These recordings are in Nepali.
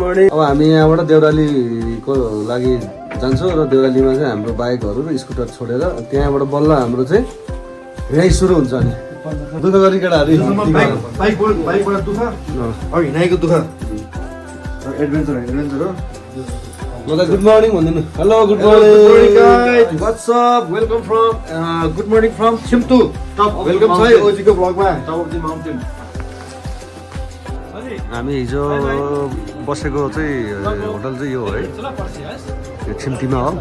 मर्निङ। अब हामी यहाँबाट देउरालीको लागि जान्छौँ र देउरालीमा चाहिँ हाम्रो बाइकहरू र स्कुटर छोडेर त्यहाँबाट बल्ल हाम्रो चाहिँ हिँडाइ सुरु हुन्छ। अनि दुःख गरी केटाहरू बाइकबाट दुःख हिँडाइको दुःख एडभेन्चर हो। मलाई गुड मर्निङ भनिदिनु। Hello good morning what's up welcome from good morning from Chhimtu. Welcome छ है ओजीको ब्लगमा टप अफ द माउन्टेन। हामी हिजो बसेको चाहिँ होटल चाहिँ यो है, यो छिम्तीमा हो,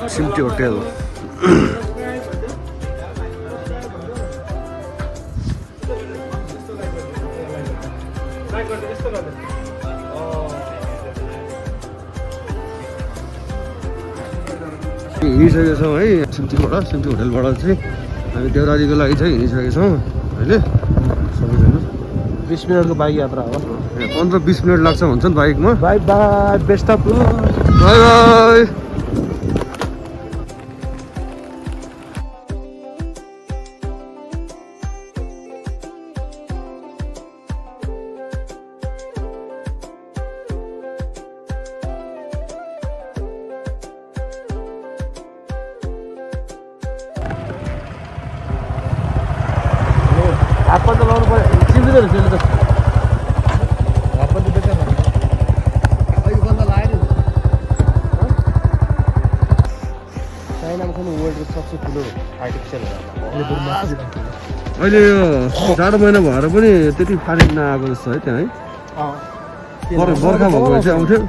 छिम्ती होटेल। हिँडिसकेको छौँ है छिम्तीबाट, छिम्ती होटेलबाट चाहिँ हामी देउरालीको लागि चाहिँ हिँडिसकेको छौँ अहिले सबैजना। 20 मिनटको बाइक यात्रा हो। 15-20 मिनट लाग्छ भन्छ नि बाइकमा। Bye bye best of luck. Bye bye. हातपात त लाउनु पर्यो। चिम्लिँदो रहेछ यसले त। हातपात त बेकार भयो। अहिले बन्द लाग्यो नि। चाइनामा पनि वर्ल्डको सबसे ठुलो आर्टिफिसियल अहिले यो जाडो महिना भएर पनि त्यति पानी नआएको जस्तो है त्यहाँ है। बर्खा भएको चाहिँ आउँथ्यो।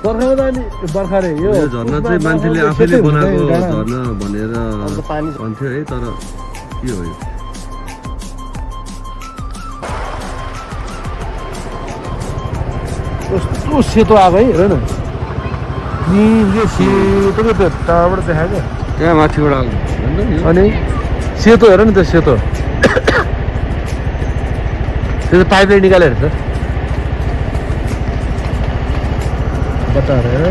बर्खामा त अनि बर्खा रे यो झर्ना चाहिँ मान्छेले आफैले बनाएको झर्ना भनेर भन्थ्यो है, तर के हो यो। कस्तो सेतो आएको है, हेर न। यो सेतो त टाढाबाट देखाएको त्यहाँ माथिबाट आएको अनि सेतो हेर नि त, सेतो त्यो त पाइपले निकालेर त बताएर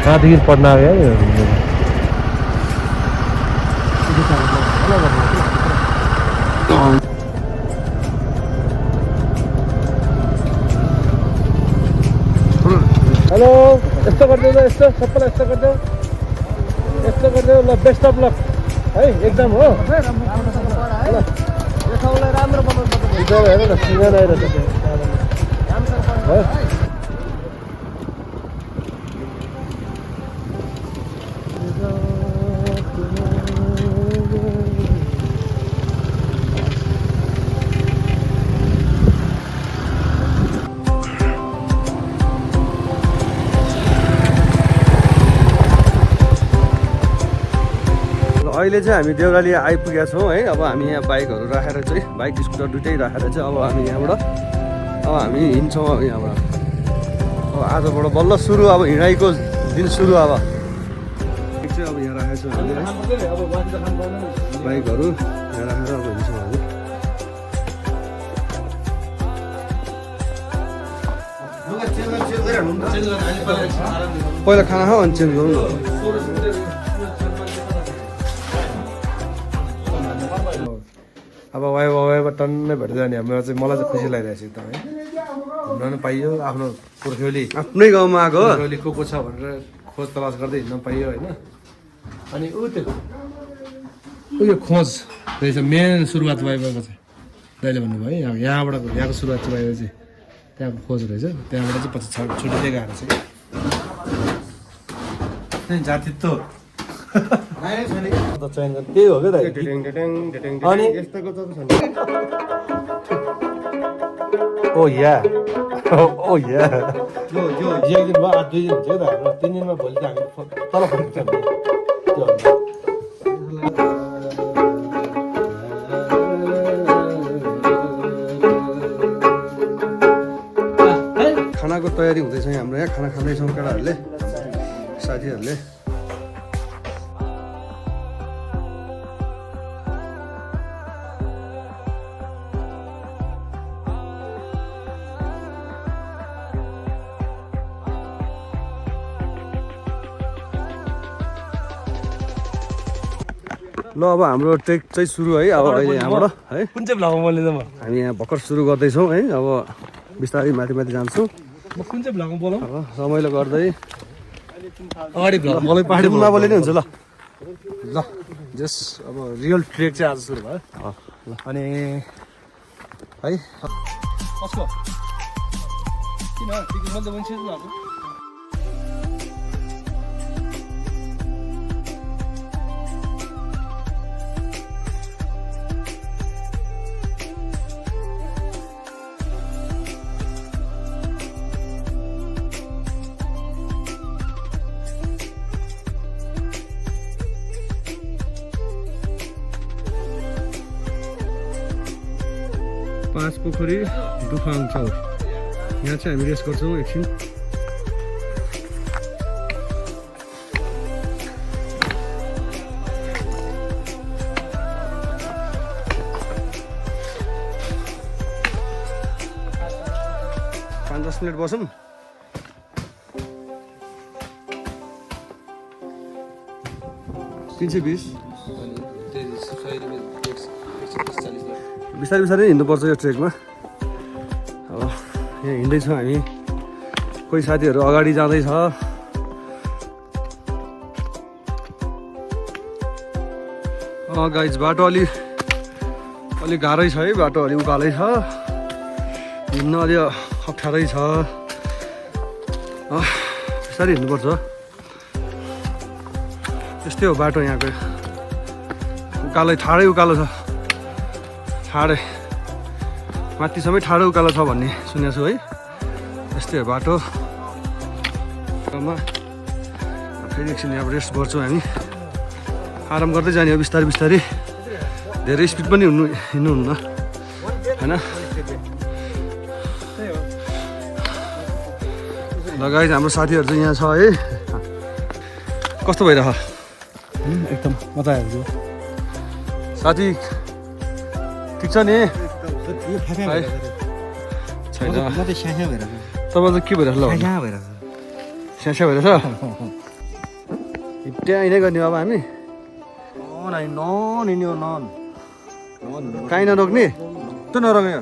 कहाँदेखि पढ्न आयो। हेलो, यस्तो गरिदिनु, यस्तो सबैलाई यस्तो गरिदेऊ, यस्तो गरिदेऊ ल। बेस्ट अफ लक है, एकदम हो। राम्रो बनाउनु हेर न, सिँगार आएर अहिले चाहिँ हामी देउराली आइपुगेका छौँ है। अब हामी यहाँ बाइकहरू राखेर चाहिँ, बाइक स्कुटर दुइटै राखेर चाहिँ अब हामी यहाँबाट हामी हिँड्छौँ। अब यहाँबाट अब आजबाट बल्ल सुरु, अब हिँडाइको दिन सुरु। अब चाहिँ अब यहाँ राखेको छौँ हामीले बाइकहरू यहाँ राखेर अब हिँड्छौँ हामी। पहिला खाना खाऊ अनि चेन्ज गरौँ न। अब वाइबा टन्नै भेट्दै जाने हाम्रो चाहिँ, मलाई चाहिँ खुसी लागिरहेको छ एकदम है। घुम्न पनि पाइयो, आफ्नो पुर्ख्यौली आफ्नै गाउँमा आएको पुर्ख्यौली को छ भनेर खोज तलास गर्दै हिँड्न पाइयो होइन। अनि यो खोज रहेछ मेन सुरुवात वाइबाको चाहिँ, दाइले भन्नुभयो है। यहाँबाट यहाँको सुरुवात चाहिँ वाइबा चाहिँ त्यहाँको खोज रहेछ। त्यहाँबाट चाहिँ पछि छुट्टिँदै गएर चाहिँ जातित्व त्यही हो क्या दाइ। अनि ओ या ओ या यो एक दिन भयो, 8-2 दिन हुन्छ त हाम्रो। 3 दिनमा भोलि त हामी तल फर्किन्छ नि। खानाको तयारी हुँदैछ हाम्रो यहाँ, खाना खाँदैछौँ केटाहरूले, साथीहरूले। ल अब हाम्रो ट्रेक चाहिँ सुरु है अब अहिले यहाँबाट है कुन चाहिँ भ्लगमा बोल्ने त म हामी यहाँ भर्खर सुरु गर्दैछौँ है अब बिस्तारै माथि माथि जान्छौँ कुन चाहिँ भ्लगमा बोलौँ अब रमाइलो गर्दै अगाडि भ्लग मलाई पाहाडी नबोले नै हुन्छ ल ल जस अब रियल ट्रेक चाहिँ आज सुरु भयो ल अनि है कसको किन मैले मान्छे लाग्यो पाँच पोखरी दुफाङ चौर यहाँ चाहिँ हामी रेस्ट गर्छौँ एकछिन पाँच 10 मिनट बसौँ 320 बिस्तारै बिस्तारै हिँड्नुपर्छ यो ट्रेकमा अब यहाँ हिँड्दैछौँ हामी कोही साथीहरू अगाडि जाँदैछ गाइज बाटो अलि गाह्रै छ है बाटो अलि उकालै छ हिँड्न अलि अप्ठ्यारै छ बिस्तारै हिँड्नुपर्छ त्यस्तै हो बाटो यहाँको उकालै ठाडै उकालो छ ठाडै माथिसम्मै ठाडो उकालो छ भन्ने सुनेको छु है यस्तै हो बाटो फेरि एकछिन यहाँ रेस्ट गर्छौँ हामी आराम गर्दै जाने हो बिस्तारै बिस्तारै धेरै स्पिड पनि हिँड्नुहुन्न होइन लगायत हाम्रो साथीहरू चाहिँ यहाँ छ है कस्तो भइरह एकदम मजा आयो साथी ठिक छ नि छैन तपाईँ चाहिँ के भइरहेछ ल स्यास्या भइरहेछ त्यहाँ हिँडै गर्ने अब हामी काहीँ नरोक्ने त्यो नरम्यो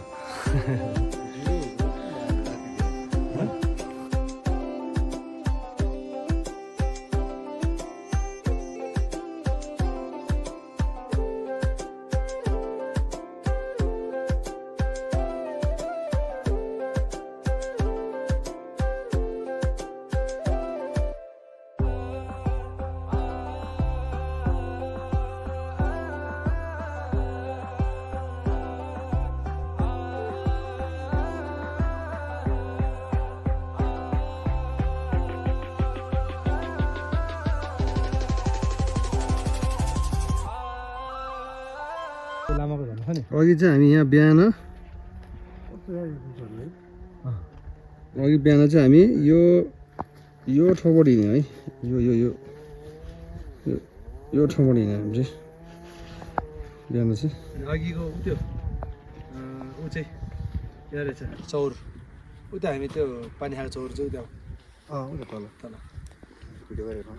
लामाको भन्नु छ नि अघि चाहिँ हामी यहाँ बिहान चाहिँ हामी यो ठाउँबाट हिँड्यौँ है यो ठाउँबाट हिँड्यौँ हामी चाहिँ बिहान चाहिँ अघिको त्यो ऊ चाहिँ यहाँ रहेछ चौर उता हामी त्यो पानी खाएको चौर चाहिँ त्यहाँ उता तल तल भिडियो गरेको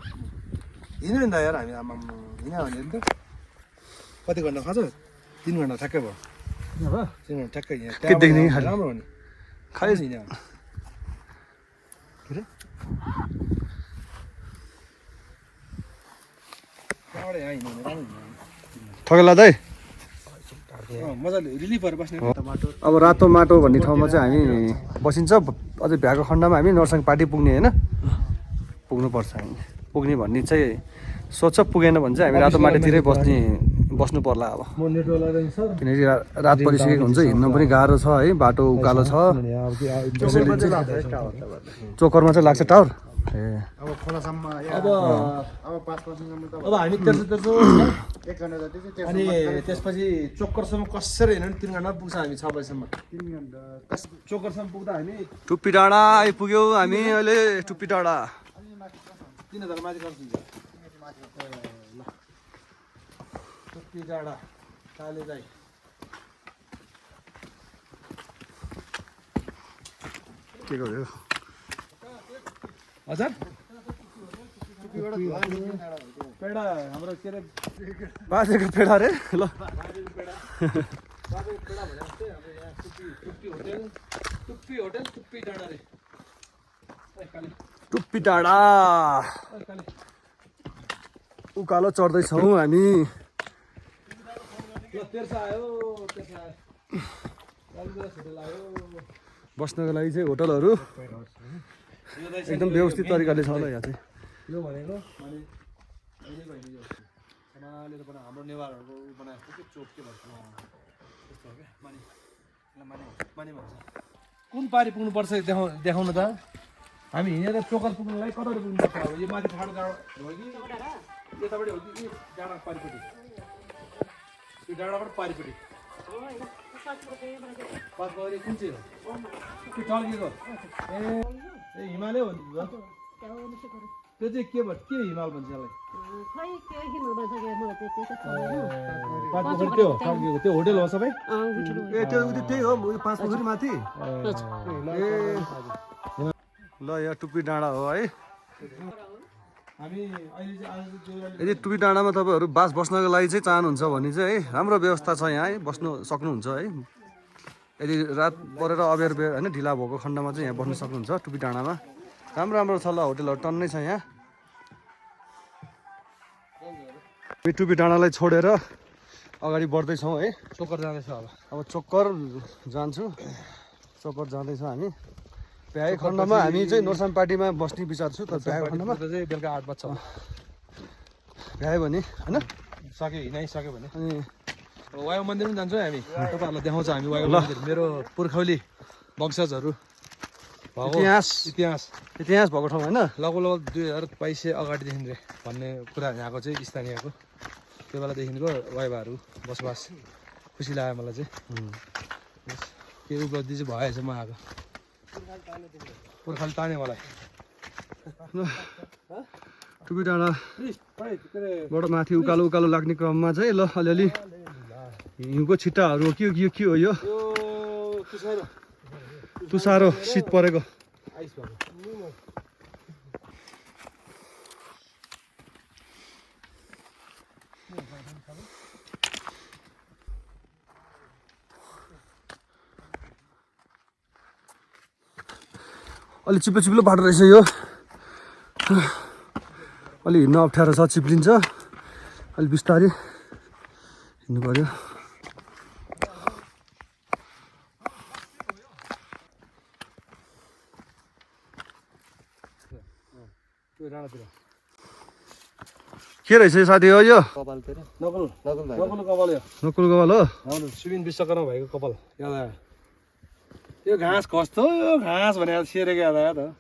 हिँड्यो नि त यार हामी आमा हिँड्यो भने नि त कति घन्टा खान्छ 3 घन्टा ठ्याक्कै भयो 3 घन्टा ठ्याक्कै यहाँ के देख्ने खालि राम्रो हो नि खालि हिँड्यो के अरे त्यहाँबाट यहाँ हिँड्यो भने राम्रो हिँड्यो ठगेला दाइ मजाले रिलिफ भएर बस्ने माटो अब रातो माटो भन्ने ठाउँमा चाहिँ हामी बसिन्छ अझै भ्याएको खण्डमा हामी नरसङ पार्टी पुग्ने होइन पुग्नुपर्छ हामी पुग्ने भन्ने चाहिँ सोच पुगेन भने चाहिँ हामी रातो माटोतिरै बस्नु पर्ला अब म नेटवर्क लगाइदिनु सर किनकि रात परिसकेको हुन्छ हिँड्न पनि गाह्रो छ है बाटो उकालो छ चोकरमा चाहिँ लाग्छ टावर ए अब खोलासम्म अब हामी तेर्सो 1 घन्टा जति चाहिँ अनि त्यसपछि चोकरसम्म कसरी हिँड्यो भने 3 घन्टा पुग्छ हामी 6 बजीसम्म 3 घन्टा चोकरसम्म पुग्दा हामी टुप्पी डाँडा आइपुग्यौँ हामी अहिले टुप्पी डाँडा 3000 माथि गर्छौँ ल टुप्पी डाँडा काले दाइ के गर्यो हजुर पेडा हाम्रो के अरे बाजेको पेडा रे ल टुप्पी डाँडा उकालो चढ्दैछौँ हामी बस्नको लागि चाहिँ होटलहरू एकदम व्यवस्थित तरिकाले छ होला यहाँ चाहिँ यो भनेको माने हाम्रो नेवारहरूको बनाएको के चोक के भन्छ त्यस्तो हो क्या माने भन्छ कुन पारी पुग्नुपर्छ देखाउनु त हामी हिँडेर चोकर पुग्नुलाई कताबाट पुग्नुपर्छ अब यो माथि ठाडो डाँडा हो कि यताबाट हो कि डाँडा पारिपट्टि यो डाँडाबाट पारिपट्टि कुन चाहिँ हो त्यो टल्केको ए हिमालय हो त्यो चाहिँ के भन्छ के हिमाल भन्छ त्यसलाई त्यो होटल हो सबै ए त्यो त्यही हो 5 पोखरी माथि ल यहाँ टुप्पी डाँडा हो है यदि टुप्पी डाँडामा तपाईँहरू बास बस्नको लागि चाहिँ चाहनुहुन्छ भने चाहिँ है राम्रो व्यवस्था छ यहाँ है बस्नु सक्नुहुन्छ है यदि रात परेर अबेर होइन ढिला भएको खण्डमा चाहिँ यहाँ बस्नु सक्नुहुन्छ टुप्पी डाँडामा राम्रो राम्रो छ ल होटलहरू टन्नै छ यहाँ टुप्पी डाँडालाई छोडेर अगाडि बढ्दैछौँ है चोकर जाँदैछ अब चोकर जान्छु चोकर जाँदैछ हामी भ्याए खण्डमा हामी चाहिँ नोर्साम पार्टीमा बस्ने विचार छु तर भ्याए खण्डमा चाहिँ बेलुका 8 बज्छ भ्यायो भने होइन हिँडाइसक्यो भने अनि वायु मन्दिर पनि जान्छौँ हामी तपाईँहरूलाई देखाउँछ हामी वायु मन्दिर मेरो पुर्खौली वंशजहरू इतिहास भएको ठाउँ होइन लगभग 2022 अगाडिदेखि रे भन्ने कुरा यहाँको चाहिँ स्थानीयको त्यो बेलादेखिको वाइवाहरू बसोबास खुसी लाग्यो मलाई चाहिँ के उपलब्धि चाहिँ भएछ म आएको पुर्खाले ताने मलाई टुप्पी डाँडाबाट माथि उकालो लाग्ने क्रममा चाहिँ ल अलिअलि हिउँको छिट्टाहरू हो के हो यो तुसारो शीत परेको अलि चिप्लो बाटो रहेछ यो अलि हिँड्न अप्ठ्यारो छ चिप्लिन्छ अलि बिस्तारै हिँड्नु पर्यो के रहेछ साथी हो यो नकुल कपाल हो सुबिन विश्वकर्मा भएको कपाल याद आयो यो घाँस कस्तो यो घाँस भनेर सेरेको याद आयो त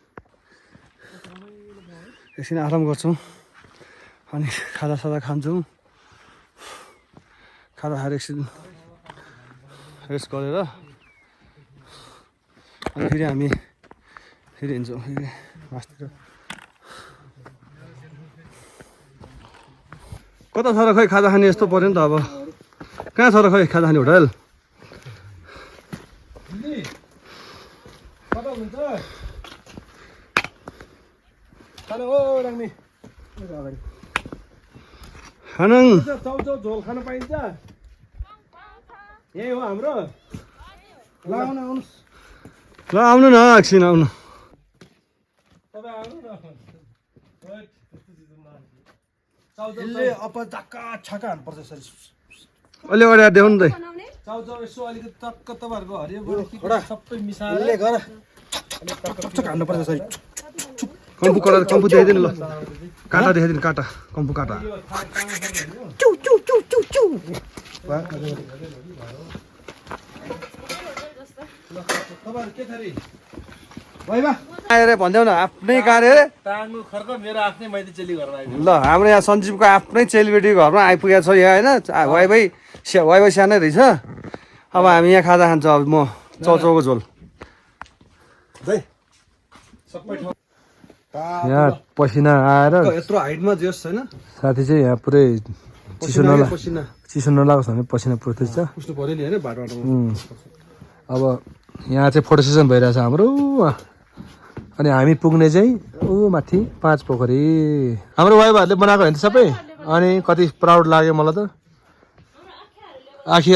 एकछिन आराम गर्छौँ अनि खाजा खान्छौँ खाजा खाएर एकछिन रेस्ट गरेर अनि फेरि हामी हिँड्छौँ फेरि मासतिर कता छ र खै खाजा खाने यस्तो पऱ्यो नि त अब कहाँ छ र खै खाजा खाने होटल खानङ चाउचाउ झोल खान पाइन्छ यही हो हाम्रो ल आउनु न एकछिन आउनु अलि अगाडि देऊ नि त चाउचाउ यसो अलिकति टक्क तपाईँहरूको हरियो सबै मिसाएर हान्नुपर्छ कम्पु देखाइदिनु ल काँटा देखाइदिनु काँटा कम्पु काँटा आएर भनिदेऊ न आफ्नै कार्य ल हाम्रो यहाँ सञ्जीवको आफ्नै चेलीबेटी घरमा आइपुगेको छ यहाँ होइन वाइफाई सानै रहेछ अब हामी यहाँ खाजा खान्छ अब म चाउचाउको झोल यहाँ पसिना आएर यत्रो हाइटमा जोस् छैन साथी चाहिँ यहाँ पुरै चिसो नलागोस् भने पसिना पुर्दैछ अब यहाँ चाहिँ फोटो सेसन भइरहेछ हाम्रो अनि हामी पुग्ने चाहिँ ऊ माथि 5 पोखरी हाम्रो वाइफहरूले बनाएको होइन सबै अनि कति प्राउड लाग्यो मलाई त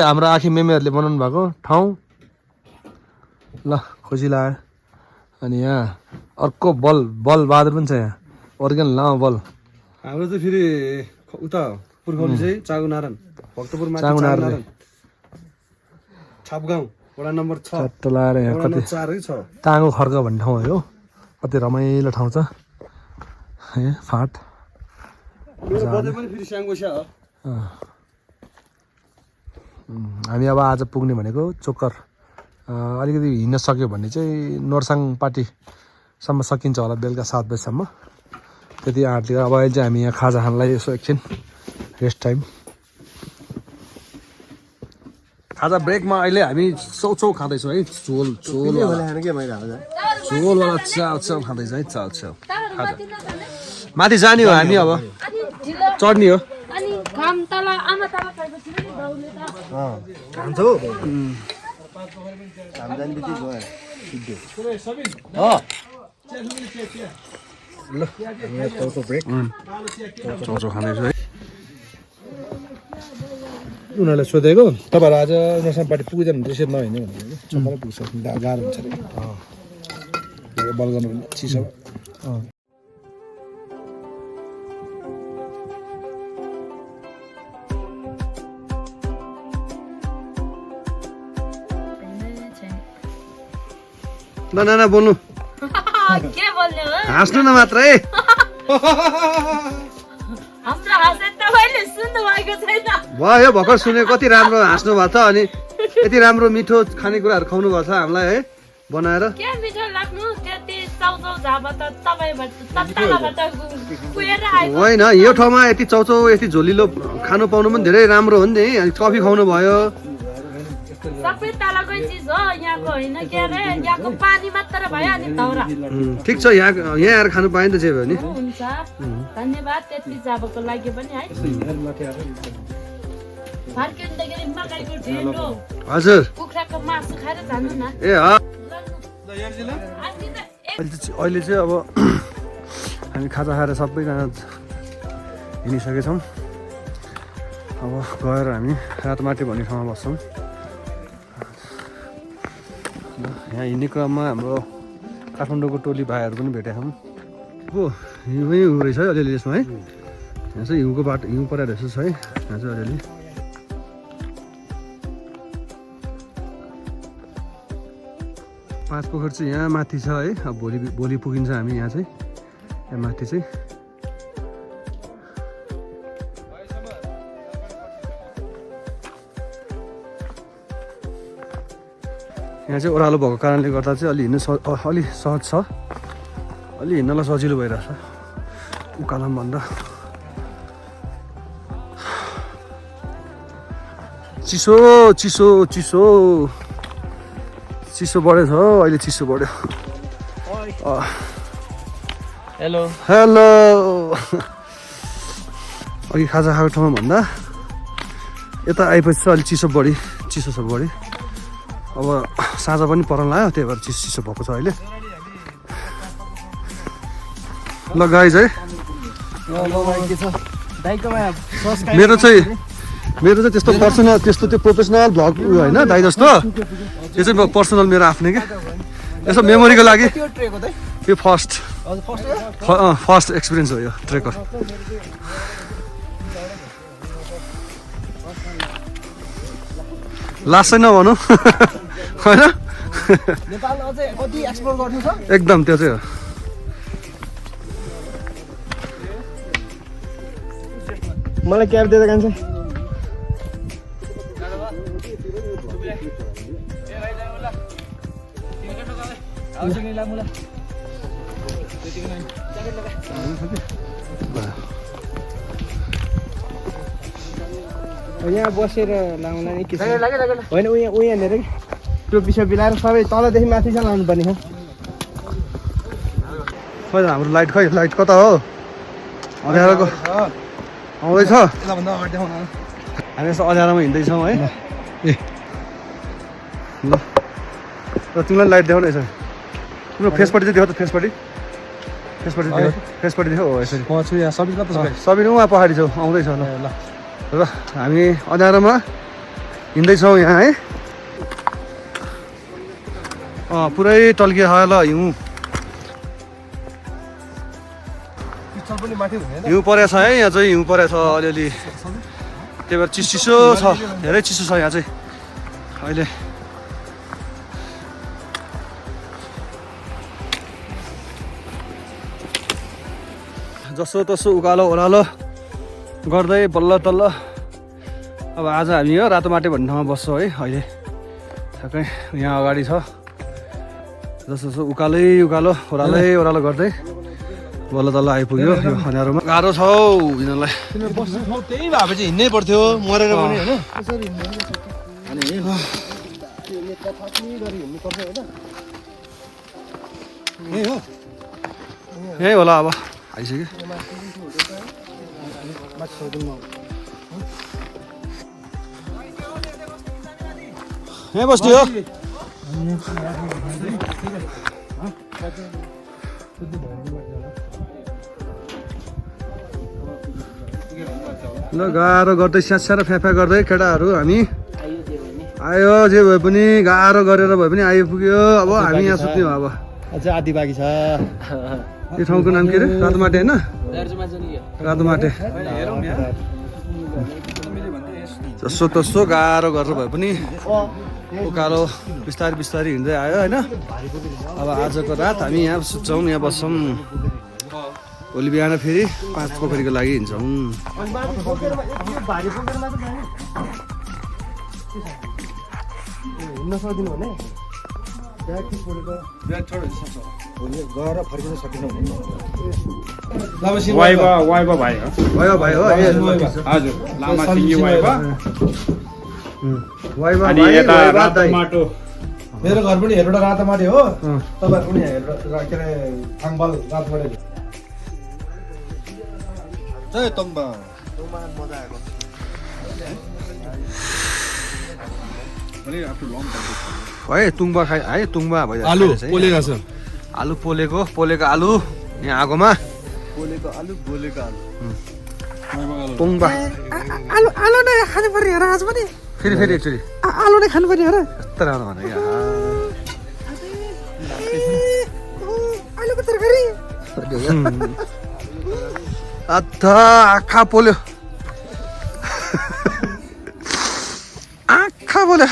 हाम्रो आँखी मेमेहरूले बनाउनु भएको ठाउँ ल खुसी लाग्यो अनि यहाँ अर्को बल बहादुर पनि छ यहाँ ओरिजिनल लामो बल हाम्रो चाहिँ फेरि उता पुर्खौली चाहिँ चागुनारायण भक्तपुरमा चागुनारायण छापगाउँ वडा नम्बर 6 चट्ट लाएर यहाँ कति 4 छ ताँगो खर्क भन्ने ठाउँ हो कति रमाइलो ठाउँ छ ए फाट मेरो बजे पनि फेरि स्याङ्गोस्या हो हामी अब आज पुग्ने भनेको चोकर अलिकति हिँड्न सक्यो भने चाहिँ नोर्साङ पार्टीसम्म सकिन्छ होला बेलुका 7 बजीसम्म त्यति आँटले अब अहिले चाहिँ हामी यहाँ खाजा खानलाई यसो एकछिन रेस्ट टाइम खाजा ब्रेकमा अहिले हामी चौचौ खाँदैछौँ है झोलवाला चाउ खाँदैछ है चाउ खाजा माथि जाने हो हामी अब चढ्ने हो ल चौचौ खाँदैछु है उनीहरूलाई सोधेको तपाईँहरू आज नोर्साङ पार्टी पुगिँदैन त्यसरी नहिँड्ने भनेको चोकमै पुग्छ गाह्रो हुन्छ अरे बल गर्नु चिसो ल नाना बोल्नु के बोल्ने हो हाँस्नु न मात्र है हाम्रो हाँसे तपाईँले सुन्नु भएको छैन भयो भर्खर सुने कति राम्रो हाँस्नु भएको छ अनि यति राम्रो मिठो खानेकुराहरू खुवाउनु भएको छ हामीलाई है बनाएर के मिठो लाग्नु त्यति चाउचाउ झापा त तपाईँबाट तत्तालाबाट कुएर आएको होइन यो ठाउँमा यति चौचौ यति झोलिलो खानु पाउनु पनि धेरै राम्रो हो नि त अनि कफी खुवाउनु भयो सबै तलकै चिज हो यहाँको होइन के अरे यहाँको पानी मात्र भयो अनि दाउरा ठिक छ यहाँ आएर खानु पाएँ नि त जे भयो नि हुन्छ धन्यवाद त्यति जाबको लागि पनि है फर्किँदाखेरि मकैको ढेँडो हजुर कुखुराको मासु खाएर जानु न ए अहिले चाहिँ अब हामी खाजा खाएर सबैजना हिँडिसकेछौँ अब गएर हामी रातमाटे भन्ने ठाउँमा बस्छौँ यहाँ हिँड्ने क्रममा हाम्रो काठमाडौँको टोली भाइहरू पनि भेटेका छौँ हो हिउँमै हिउँ रहेछ है अलिअलि यसमा है यहाँ चाहिँ हिउँको बाटो हिउँ परेर रहेछ है यहाँ चाहिँ अलिअलि पाँच पोखर चाहिँ यहाँ माथि छ है अब भोलि पुगिन्छ हामी यहाँ चाहिँ यहाँ माथि चाहिँ यहाँ चाहिँ ओह्रालो भएको कारणले गर्दा चाहिँ अलि हिँड्नु अलि सहज छ अलि हिँड्नलाई सजिलो भइरहेछ उकालोभन्दा चिसो चिसो चिसो चिसो बढेको छ अहिले चिसो बढ्यो हेलो हेलो अघि खाजा खाएको ठाउँमा भन्दा यता आएपछि चाहिँ अलिक चिसो छ बढी अब साँझ पनि परन लाग्यो त्यही भएर चिसो भएको छ अहिले ल गाइज है मेरो चाहिँ त्यस्तो पर्सनल त्यस्तो त्यो प्रोफेसनल भ्लग होइन दाइ जस्तो यो चाहिँ पर्सनल मेरो आफ्नै क्या यसो मेमोरीको लागि यो फर्स्ट एक्सपिरियन्स हो यो ट्रेकर लास्ट चाहिँ नभनौँ होइन एकदम त्यो चाहिँ हो मलाई क्याब दिएर जान्छ यहाँ बसेर लाउँला नि के होइन उहाँ यहाँनिर कि टोपी सोपी लाएर सबै तलदेखि माथिसम्म लाउनु पर्ने हो खै हाम्रो लाइट कता हो अँध्यारोको आउँदैछ हामी यसो अँध्यारोमा हिँड्दैछौँ है ए ल र तिमीलाई लाइट देखाउनु यसो तिम्रो फेसपट्टि चाहिँ देखाउ त फेसपट्टि त्यसपट्टि थियो हो यसरी म छु यहाँ सबै कता छ सबिन उहाँ पहाडी छौ आउँदैछ ल ल र हामी अँध्यारोमा हिँड्दैछौँ यहाँ है पुरै टल्कियो ल हिउँ पिक्चर पनि माथि हुने हिउँ परेछ है यहाँ चाहिँ हिउँ परेछ अलिअलि त्यही भएर चिसो छ धेरै चिसो छ यहाँ चाहिँ अहिले जसो तसो उकालो ओह्रालो गर्दै बल्ल तल्ल अब आज हामी यो रातो माटे भन्ने ठाउँमा बस्छौँ है अहिले ठ्याक्कै यहाँ अगाडि छ जसो उकालै उकालो ओह्रालो गर्दै बल्ल तल्ल आइपुग्यो यो खनेरोमा गाह्रो छ हौ यिनीहरूलाई बस्ने ठाउँ त्यही भए चाहिँ हिँड्नै पर्थ्यो मरेर पनि होइन यही होला अब आइसक्यो यहीँ बस्ने हो ल गाह्रो गर्दै स्यास्या र फ्याफ्या गर्दै केटाहरू हामी आयो जे भए पनि गाह्रो गरेर भए पनि आइपुग्यो अब हामी यहाँ सुत्ने हो अब अझै आदि बाँकी छ यो ठाउँको नाम के अरे रातोमाटे होइन रातोमाटे जसो तसो गाह्रो गरेर भए पनि उकालो बिस्तारै बिस्तारै हिँड्दै आयो होइन अब आजको रात हामी यहाँ सुत्छौँ यहाँ बस्छौँ भोलि बिहान फेरि 5 पोखरीको लागि हिँड्छौँ हिँड्न सक्दिनँ भने गएर फर्किन सकिनँ वाइबा भाइ हो भयो भाइ हो हजुर लामा सिङ्गी वाइबा वाइबा अनि भाइ यता वाइबा रातो दाइ माटो मेरो घर पनि हेरौँडा रातोमाटे हो तपाईँहरू पनि के अरे थाङबाल रातोमाटे जय तोङबा है तुङबा खाइ है तुङबा भयो आलु पोलेको छ आलु पोलेको आलु यहाँ आगोमा तुङबा आलु आलु नै खानु पर्ने हो र आज पनि फेरि एकचोटि आलु नै खानु पर्ने हो र यस्तो राम्रो भने आलुको तरकारी आधा आँखा पोल्यो आँखा पोल्यो